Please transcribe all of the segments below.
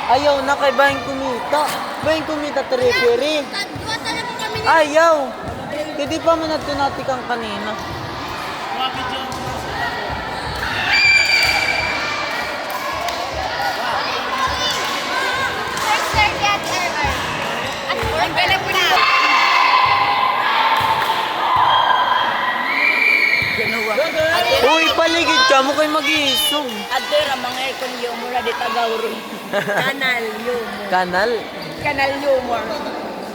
Ayaw na kay Bayang kumita. Bayang kumita tiri-tiri. Ayaw. Hindi pa man natunati kang kanina. Uy, paligid ka mo kay mag-iisog. Adder ang mga ikon yung mura di tagawro. Kanal humor. Kanal? Kanal humor.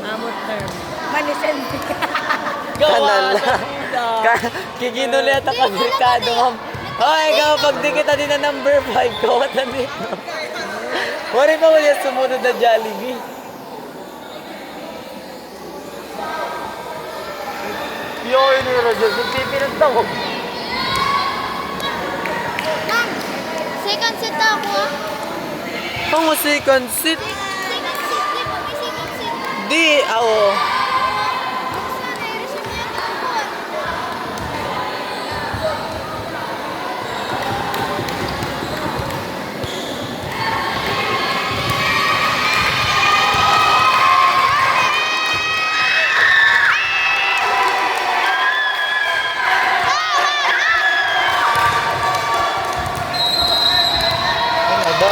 Amot term. Manisente. Kanal. Kiginulit ang kamerikado, ma'am. Hoy, ikaw, pag di kita din na number 5, kawatan dito. Wari pa wala sumunod na Jollibee. Yo, ini radyo. Pipinag ako. Second set ako. Ang second seat. Second set, di ba may second set? Di, ako. Buksan na, i-resume yan ako. Ano ba?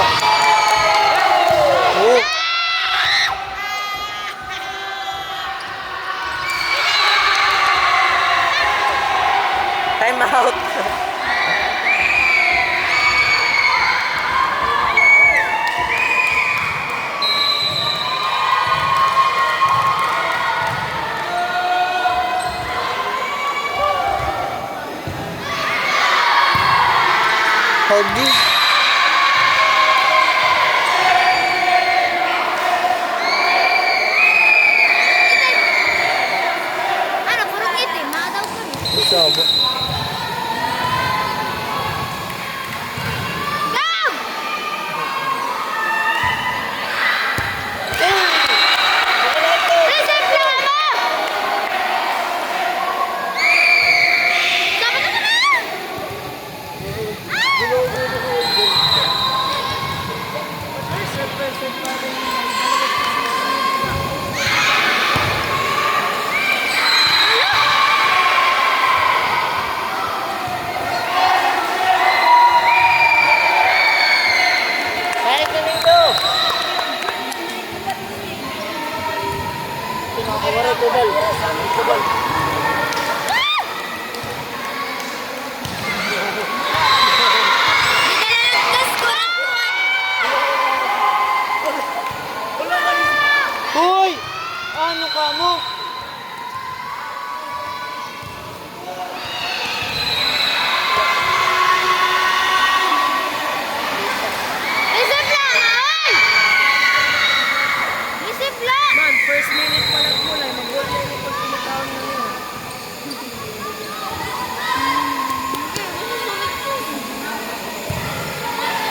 Oh. Time out. Hogi. Ano, purong itim, mga daw ko rin. Sabo. Go! Reset lang mo! Sama na naman! Kahit na dito. Pinakawaray kubal. Kubal. Gas ko lang Hoy! Ano ka mo? Reset lang, ay! Reset lang! Man, first minute pa lang mula. Mag-goal na yung pag pinatawag na yun.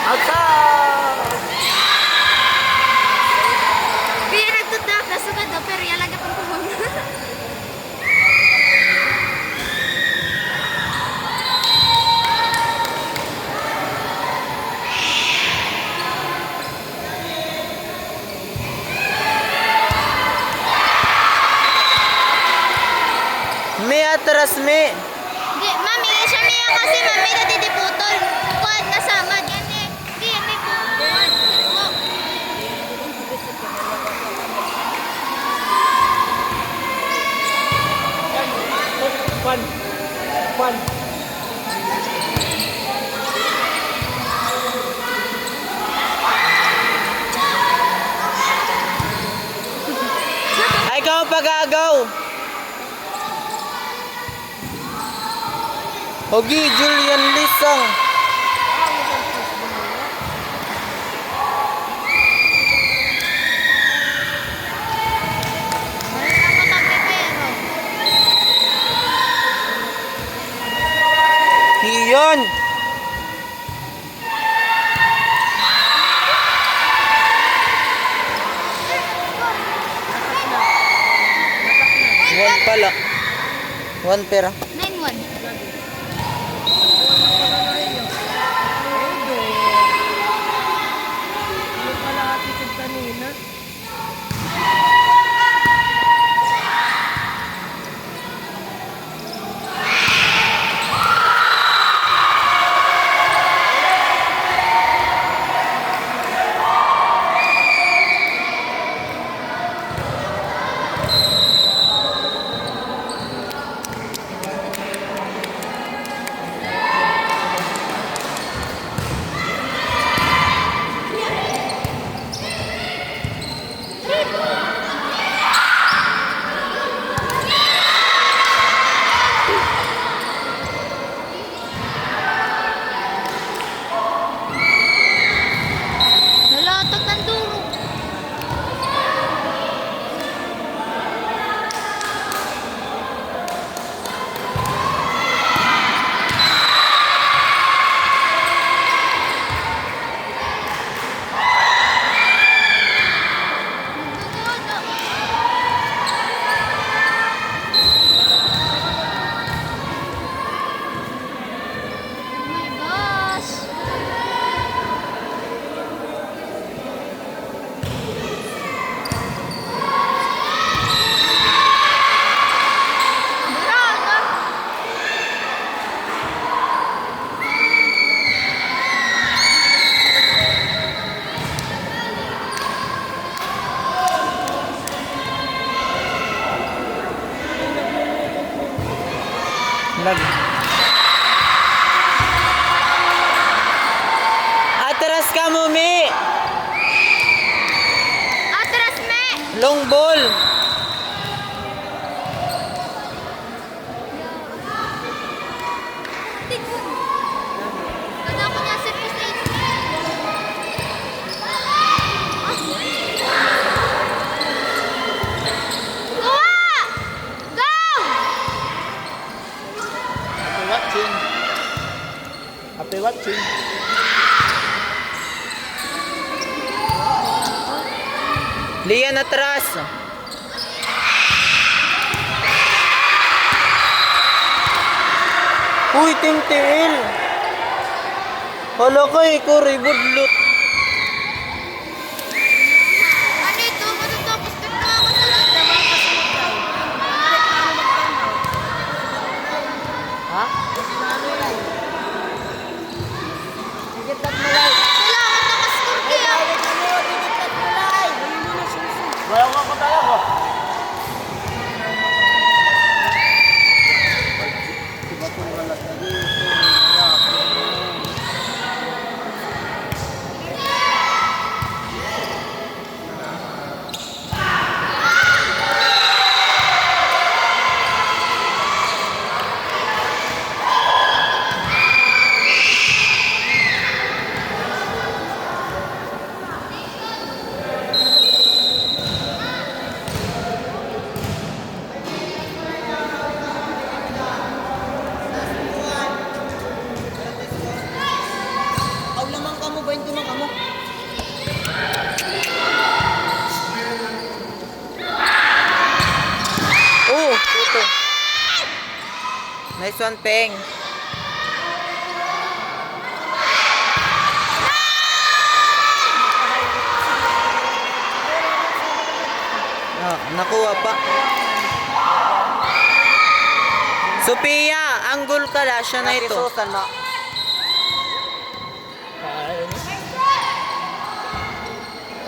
Outside! Kaya nagtutak, nasugad daw, pero yalaga pang pumunta. May atras, may. Di, mami, siya niya kasi mami na didiputol. Kuwan na samad. Yan eh. Di, may pupuan. Oh. Fun. Fun. Ay, ikaw ang pag-agaw. Hogi, Julian Lisang. Ako tagpipero. Iyon. One pala. One pera. 9-1. Yung pala ati Lagi. Atras ka mo, Mi! Atras, me! Long ball! Ano ako niya sa stage? Kuha! Go! Happy watching. Happy watching. Lian atras! Uy, Tintil! Hala ka, ikaw ribudlot. Ano ito? Matatapos ka pa ako sa lahat. Ha? Salamat na ka-score kaya. Wala ko talaga. Aw lamang ka mo, 20 man ka mo. Oh, puto. Nice one, Peng. Ah, nakuha pa. Sophia, anggol ka la, siya na ito. Susan na.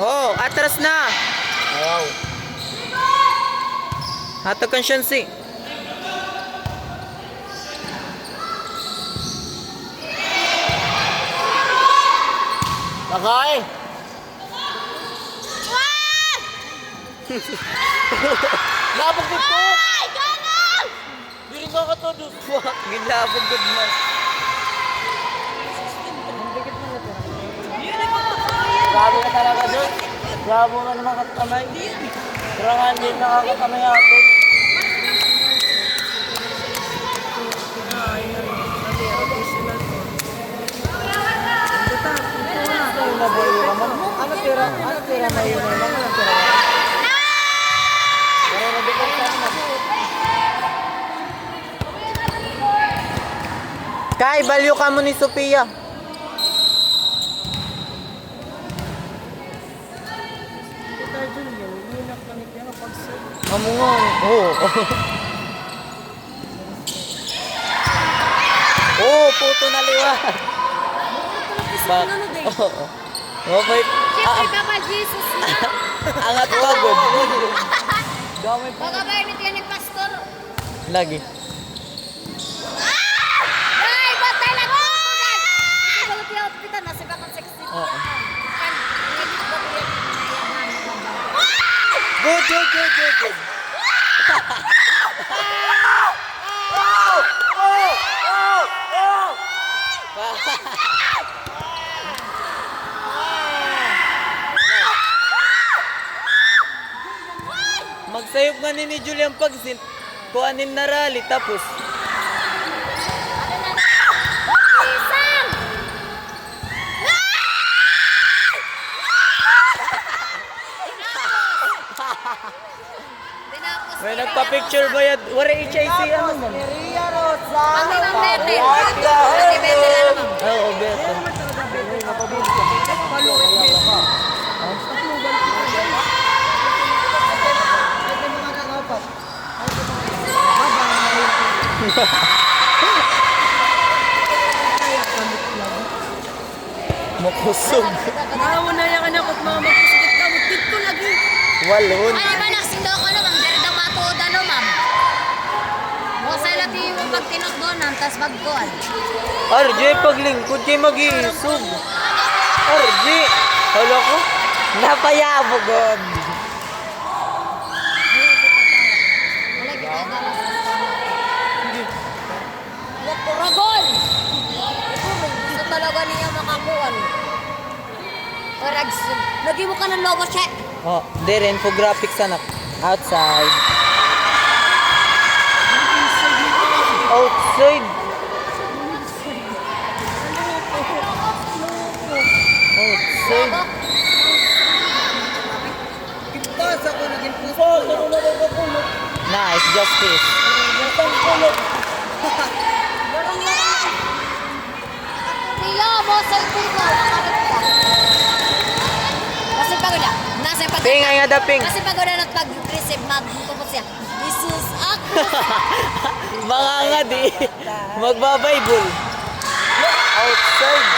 Oh, atras na. Wow. Hatakan siya si. Lakay. Wag! Labog dito. Ay, ganun! Dili ka ka to. Fuck, gilabog good mas. Grabe ka talaga doon. Grabe ka naman katamay. Karangan din nakakatamay ako. Ano tira na yun? Ano tira? Pero nabigyan sa Kai, balyo ka mo ni Sophia. Amo nga. Oh. Oh, puto na liwa. Bak. Oh. Oh, may Siyempre ka pa, Jesus na. angat pagod. Baka ba yun ito yan ni Pastor? Lagi. Ay, batay lang ko! Ito ba ito yung hospital? Nasa ka kong 60. Oo. Good, good, good, good, good. Magsayop nga ni Julian Pagsin. Kuanin na rally tapos. Isang! Tinapos. May nagpa-picture ba yan? Wala HIC ano man? Ano bang bete? Ano bete na naman? Oo, beto. Makusog. Nakaw na yan anak at mga magpasikit ka. Mutit ko lagi. Walon. Ay, ba naksindo ko no, ma'am? Dari daw matuod ano, ma'am? Mo sa lati yung magtinot doon, tapos magkuhan. RJ, paglingkod kayo mag-iisog. RJ, hala ko, napayabog. Wala kita dalas. Ragon! Gusto talaga niya makakuhan. Orags, lagi mo ka ng logo check. Oh, there, infographics anak. Outside. Outside. Outside. Kipas ako naging puso. Ako na nagpapulot. Nice, justice. Gatang pulot. Nila mo sa ipino. Kasi pagod na. Nasa pagod Ping, ay nga da, ping. Kasi pagod na pag-receive, magpupot siya. Jesus, ako. Mga nga di. Magbabible. Outside.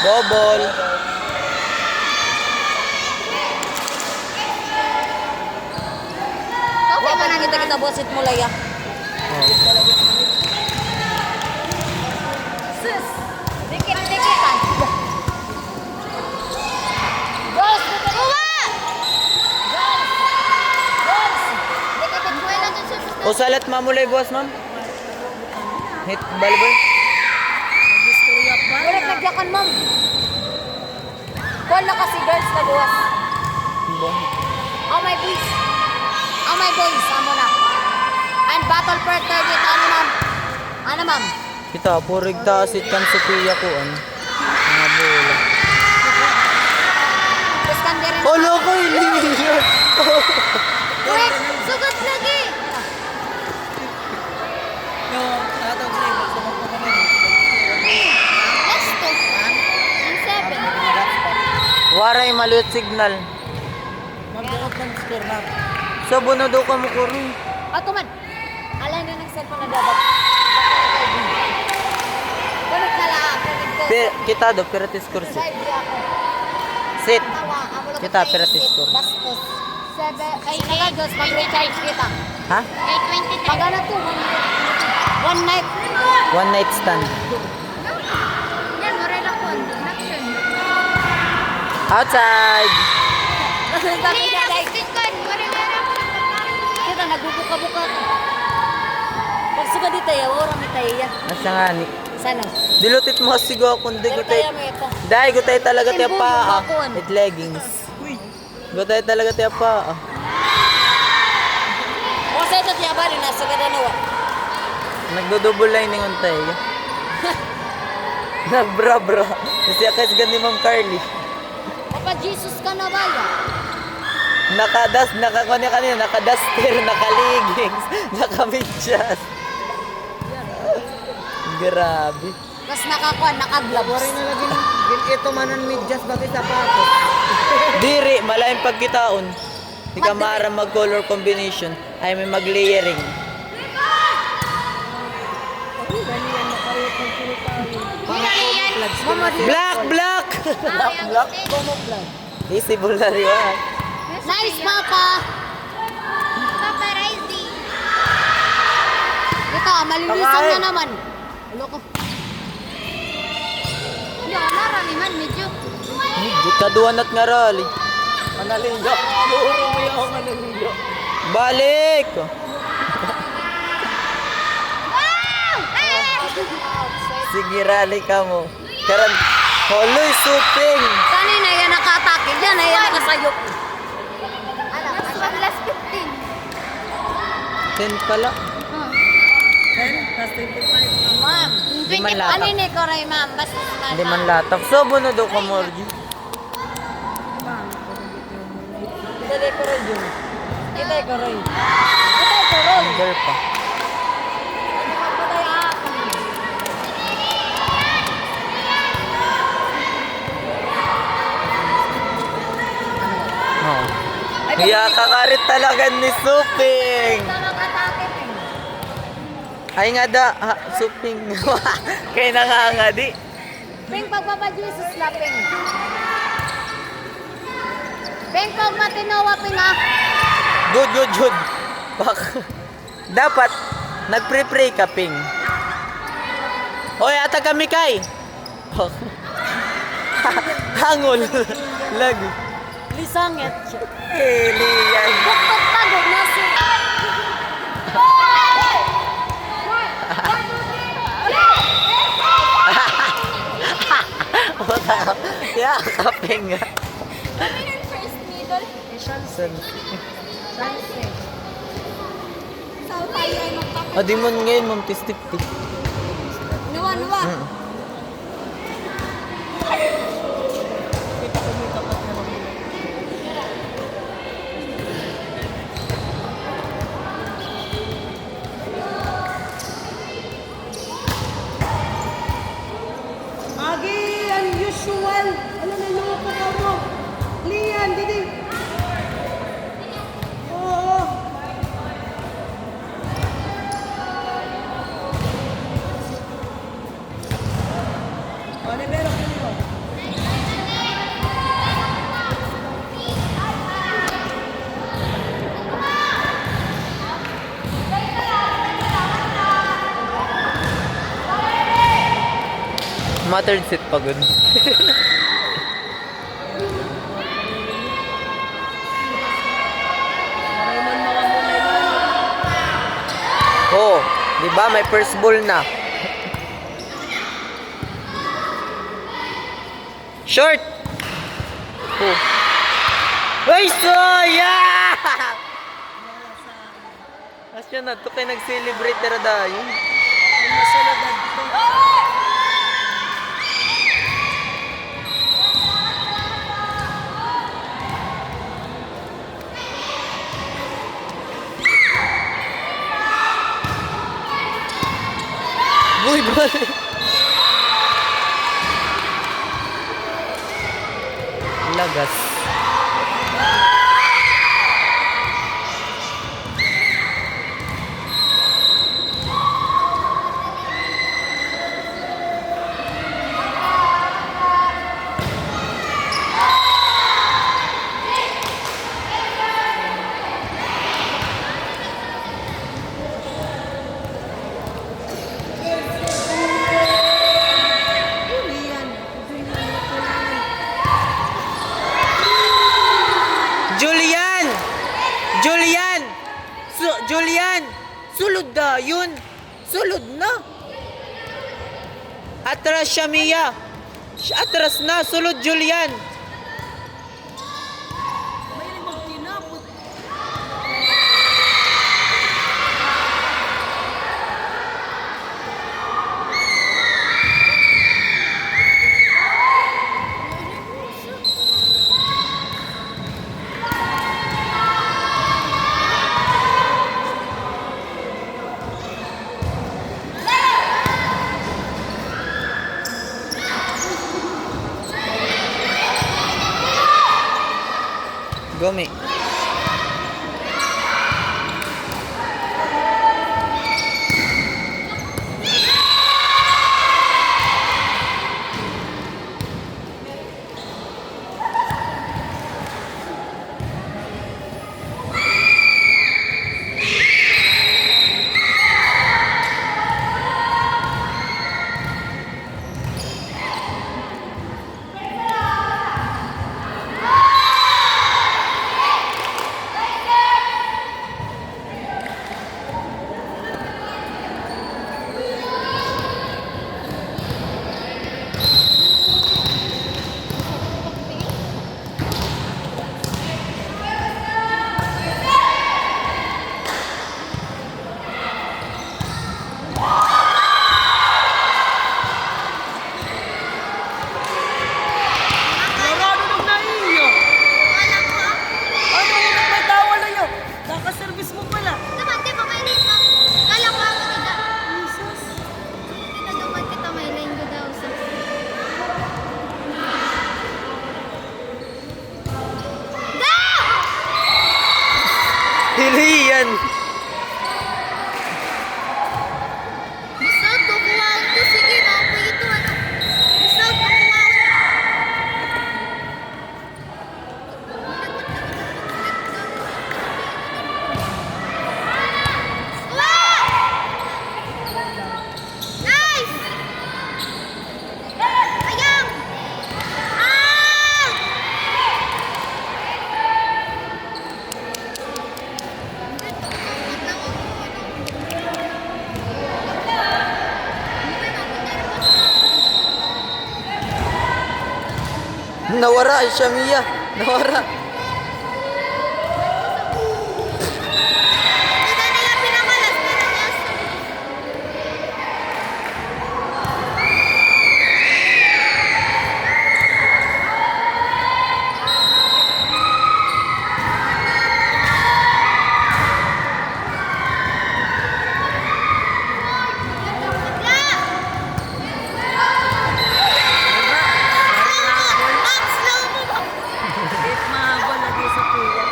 Bobol. Okay man ang kita bosit mo laya. Sis, dikit-dikitan. Girls, dikit. Girls. Dikit-dikit mo lang dun sa O salat mamulay boss, ma'am. Hit balbal. Wala nagyakan, ma'am. Kuha na kasi girls na buwas. Oh my please. Oh my boys, amo na. And battle per target, ano ma'am? Ano ma'am? Kita, purig tasit kan Sophia ko an. Mga bola. Tapos kandi rin. Olo ko, hindi yun. Quick, sugat lagi. Yung tatawag sa'yo, magsamang ko kami. Last to. Ang 7. Waray maliit signal. Magbuot ng score na. So, buno daw ka mo kuri. Ato man. Alam na ng cellphone na dapat. Kunot na lang. Kita do, piratis kursi. Live di ako. Sit. Tawa, amo lang Kita, tayo piratis sit. ko. Bastos. Ay, nagagos, mag-recharge kita. Ha? Kay 23. Pag ano to, one night. One night stand. Yan, morela ko. Action. Outside. Kasi sabi Hindi, niya, like, assistant ko. Morela ko. kita nagbubuka-buka. Pag suka di tayo, orang di tayo yan. Nasa nga ni. Sana. Dilutit mo sigo ako. Hindi Pero gutay. tayo mo ito. Dahil gutay talaga tiya Timbo, pa. bakon. It leggings. Gutay talaga tiya pa. O sa ito tiya ba rin, nasa gadanawa. Nagdodouble lining on tayo. Nagbra-bra. Kasi akas gani Ma'am Carly. Papa Jesus ka na ba ya? Nakakunya kanina, naka-duster, naka-leggings, naka-medyas. Grabe. Tapos nakakuan, naka-gloves. na lagi ng ito manan medyas bakit sapatos. Diri, malayang pagkitaon. Di ka maara mag-color combination. Ay may mag-layering. Black! Black! Black. Visible na riwan. Nice, Papa! Paparazzi. Ito, malinisan na naman. Ulo ko. Yan, marami man. Medyo. Kaduan at nga rally. Manalinga. Puro mo yung manalinga. Balik! Sige, rally ka mo. Karan, holoy, shooting! Kanina yan nakatake. Yan, yan nakasayok. Last 15. 10 pala. Plus 25. Ma'am. Di man latak. Ano ni ko rin, ma'am? Basta Hindi man latak. So, buno daw ka, Morgie. Kita ko rin yun. Kita ko rin. Kita ko rin. Girl pa. Ano ka pa tayo ako? Kakarit talaga ni Suping. Atake, Ping. Ay nga da, Suping. Kaya nanganga di. Ping, pagpapadwisis na, Ping. Ping, pag matinawa, Ping, ha? Good. Dapat, nagpre-pray ka, Ping. Hoy, ata kami kay. Hangol. Lag. Lisangit. Liyan. Pagpagod na si... Ya, kaping nga. Kami yung first middle. Sa tayo ay magpapit. Di mo ngayon, ma'am, tip-tip. Nuwa. Agi, unusual. Ano na yung pa mo? Lian, didi. Oo. Ano meron ko? Muttered sit pagod. Oh, di ba may first ball na. Short. Oh. Ay, sayang! Asya na to kay nag-celebrate tara dayo. Boy, boy. Lagas. Julian! Sulod na yun! Sulod na! Atras siya, Mia! Atras na! Sulod, Julian! Gumi. Lian. Bisa kukuha ko. Sige, maupo ito. Ano? Bisa kukuha ko. Nice! Ayang! Ah! Nawara siya, Mia. Nawara. Tidak nila pinamalas, pero Diyos. Ma'am, slow mo ba? Mahabol lagi sa kuya.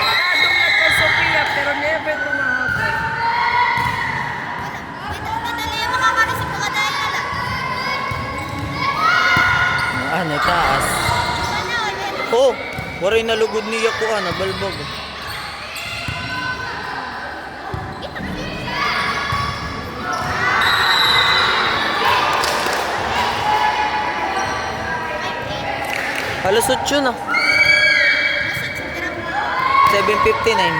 Kadong na kay Sophia pero never tumahabol. Madali yung makakano sa pagkadaya lang. Ano, taas. Ano, ulit? Oh, waray nalugod niya ko, nabalbog. Halos 8 na. 7:59.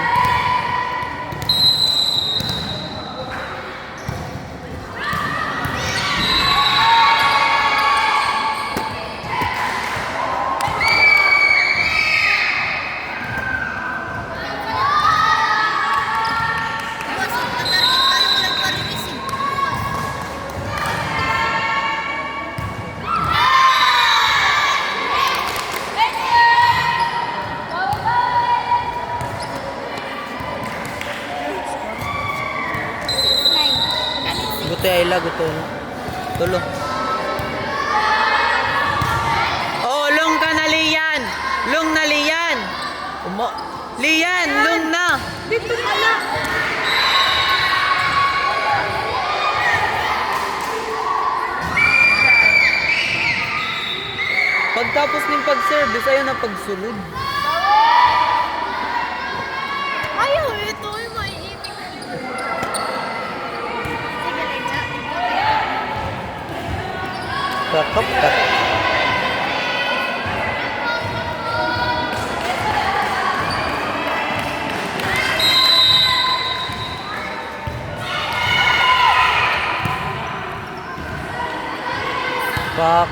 Boss, ang target ka lang walang parinising. Buti ay lago to. Tulo. Oh, lung ka na, Lian. Lung na, Lian. Lian, lung na. Dito pala. Pagtapos ng pag-service, ayaw na pagsulod. Ayaw, ito ay maiibig. Sige, Leja. Kakapkat. Fuck.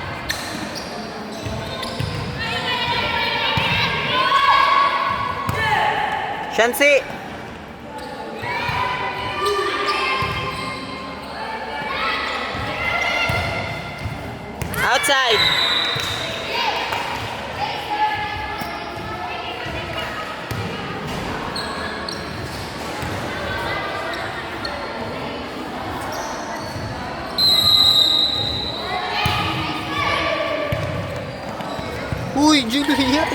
Shansi! Outside! Uy, Julian!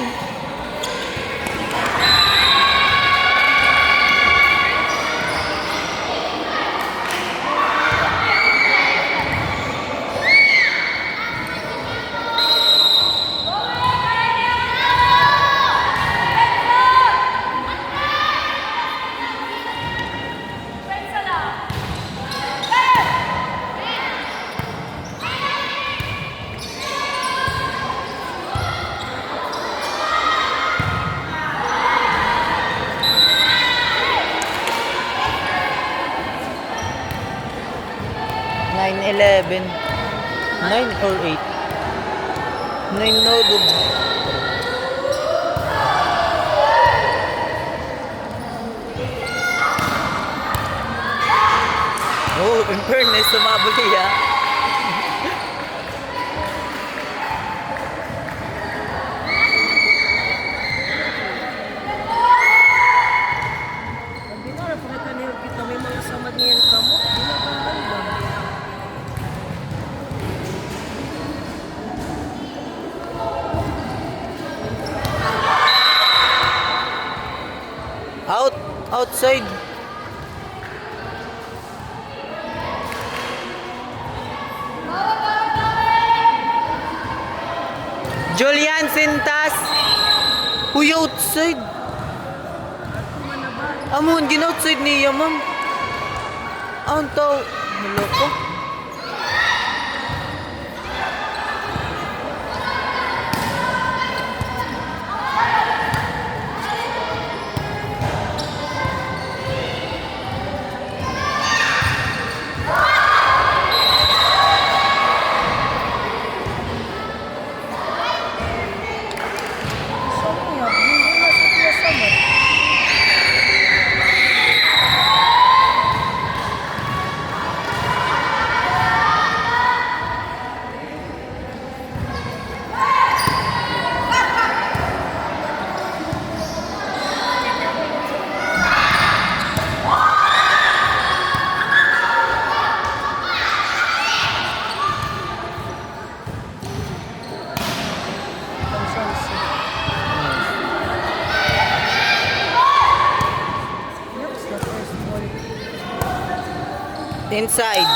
Nine, 11. 9 or 8? 9 no, dub. Oh, in fairness, sumabuli Sabi na, pag kanil kita may mga samad niyan kamo. Ginagawa ba? Outside. Julian Sintas. Uy, outside. Amon, gin-outside niya, ma'am. Ang tao. Hala ko. Inside.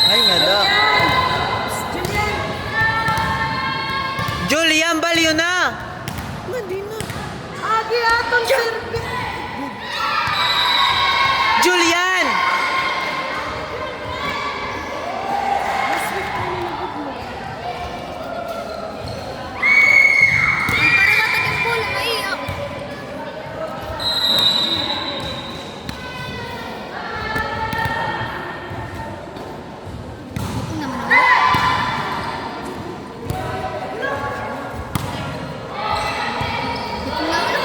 Ay, nga da. Julian, baliw na! Hindi na. Agi atong service. Julian! Para matagin po lang naiyak. Ito naman ako. Ito na ako.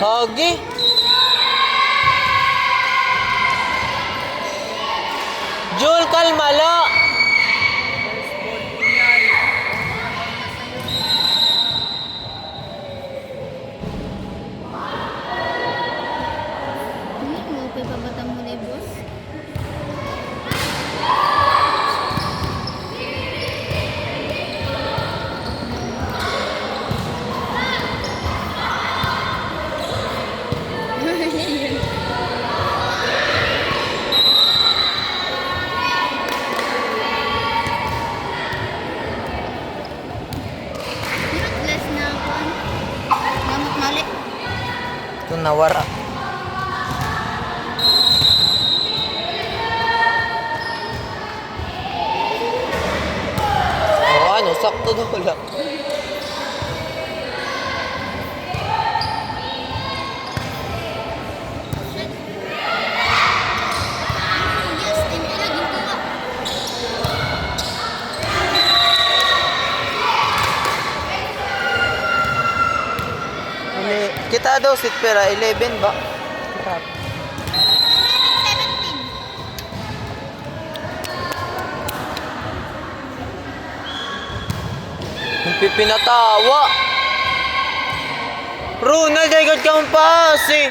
Hagi. Jul, kalma la. Mo pa babata mo na boss. Less na ako. Gamot mali. Ito nawara. Oh, ano, sakto daw lang. Yes, time ko lagi ko. Kita daw sit pera 11 ba? Kita. 17. Pinatawa. Ronald, ay god kang pasi.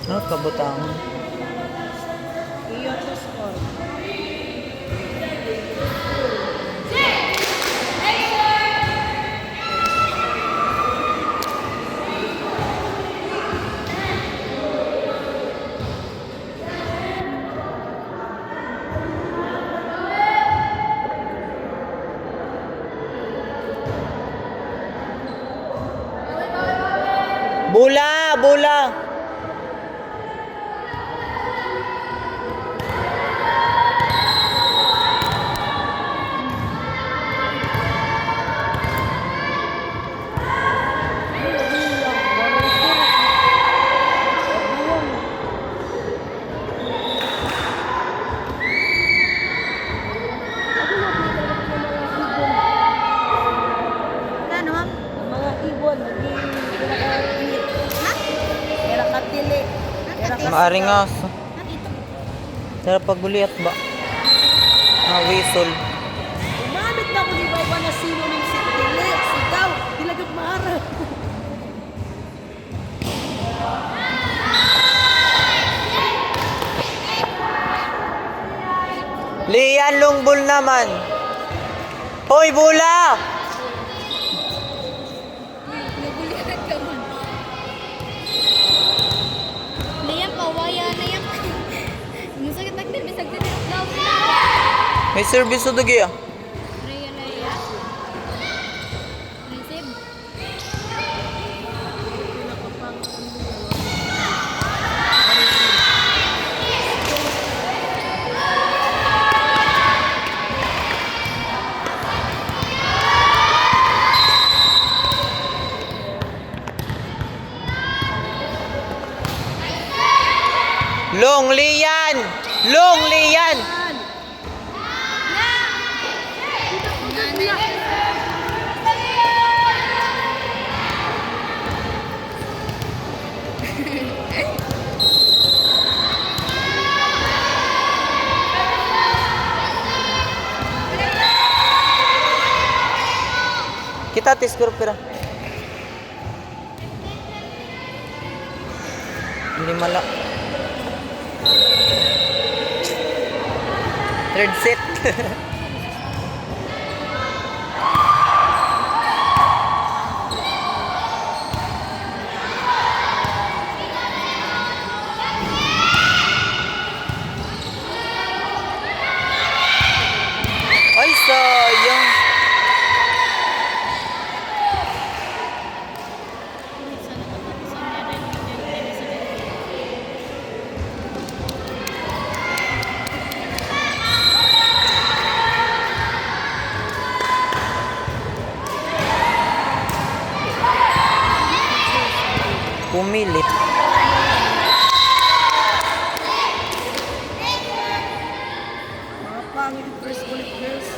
Ano kabutang? Iyo to score. Ari nga. Tara paguliat ba? Whistle. Umamit na ko di ba na sino ng dili, sigaw, dilagag maara. Lian Lungbol naman. Hoy, bula! Liam, kawaya na yan. Yung sakit nagdil, may sakit na love. May service o dagi ah. Raya. Receive. Long Lian! Long Lian! Kita tiskur pira. Hindi malak. Third set. Ay, sayang. Pumilit. Mga pangit yung first bullet girls.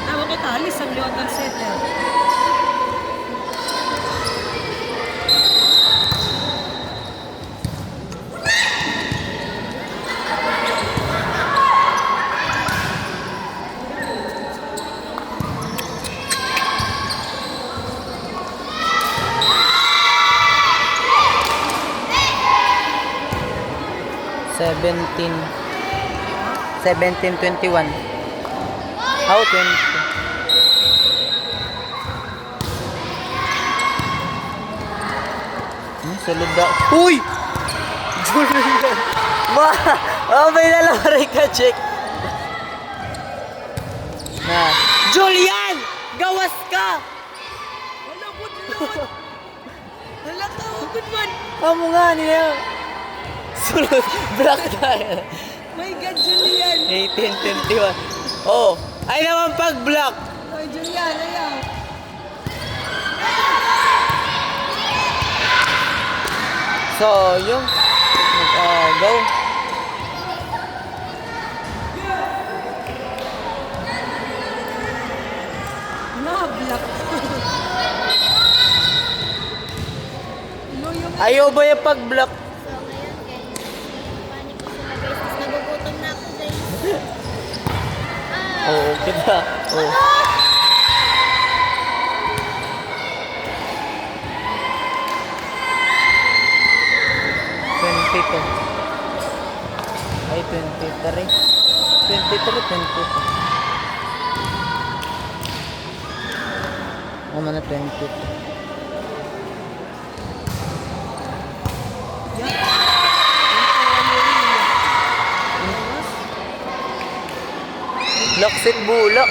Tama ko talis ang liwag ng setter. Seventeen 21. How 20? Salud daw. Uy! Julian! Ma! Oh, may lalari ka, check. Na. Julian! Gawas ka! Wala po dito. Wala ka, good man. Kamu nga niya. Sulod. Black tayo. My God, Julian. 18-21. Oh, ay naman pag-block. Oy, Julian, ayaw. So, yung go. Nablak. No, yung Ayaw ba yung pag-block? So, ngayon guys, panik ko sila guys. Tapos nagugutom na ako guys. Oo, kita. Oh. Ay, 23. 22. Oh, mana 22. Laksit bula.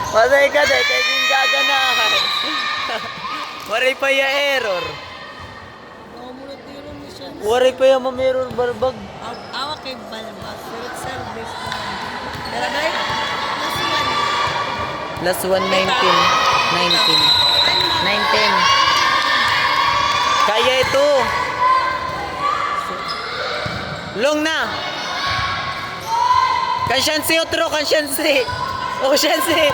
Masay ka dahil kaya yung gaganahan. Waray pa yung error. Nakamulot nilo mo siya. Waray pa yung ma-mirror barbag. Awa kay Balbas. Service. Tara, guys. Last one, 19. 19. Kaya ito. Long na. Kansyansi otro, kansyansi. Oh, syansi.